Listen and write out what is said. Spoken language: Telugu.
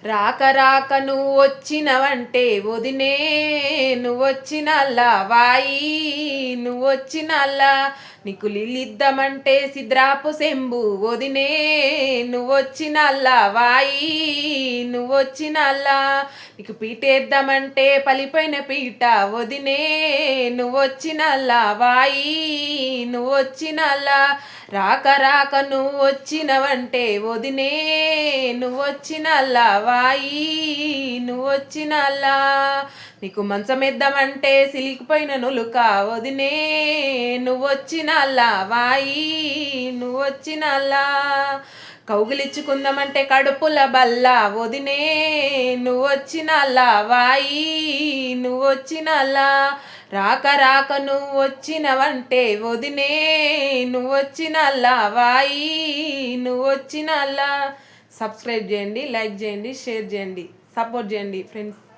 రాక రాక నువ్వు వచ్చినవంటే వదినే నువ్వొచ్చినల్లా వాయి నువ్వొచ్చినల్లా నీకు లిద్దామంటే సిద్రాపు సెంబు వదినే నువ్వొచ్చినల్లా వాయి నువ్వొచ్చినల్లా నీకు పీటేద్దామంటే పలిపోయిన పీట వదినే నువ్వొచ్చినల్లా వాయి నువ్వొచ్చినల్లా రాక రాక నువ్వు వచ్చినవంటే వదినే నువ్వొచ్చినల్లా వాయి నువ్వొచ్చినల్లా నీకు మంచమెద్దామంటే సిలికిపోయిన నులుక వదినే నువ్వొచ్చినల్లా వాయి నువ్వొచ్చినల్లా కౌగిలిచ్చుకుందామంటే కడుపుల బల్ల వదినే నువ్వొచ్చినల్లా వాయి నువ్వొచ్చినల్లా రాక రాక నువ్వు వచ్చినవంటే వదినే నువ్వొచ్చినల్లా వాయి నువ్వొచ్చినల్లా. సబ్స్క్రైబ్ చేయండి, లైక్ చేయండి, షేర్ చేయండి, సపోర్ట్ చేయండి ఫ్రెండ్స్.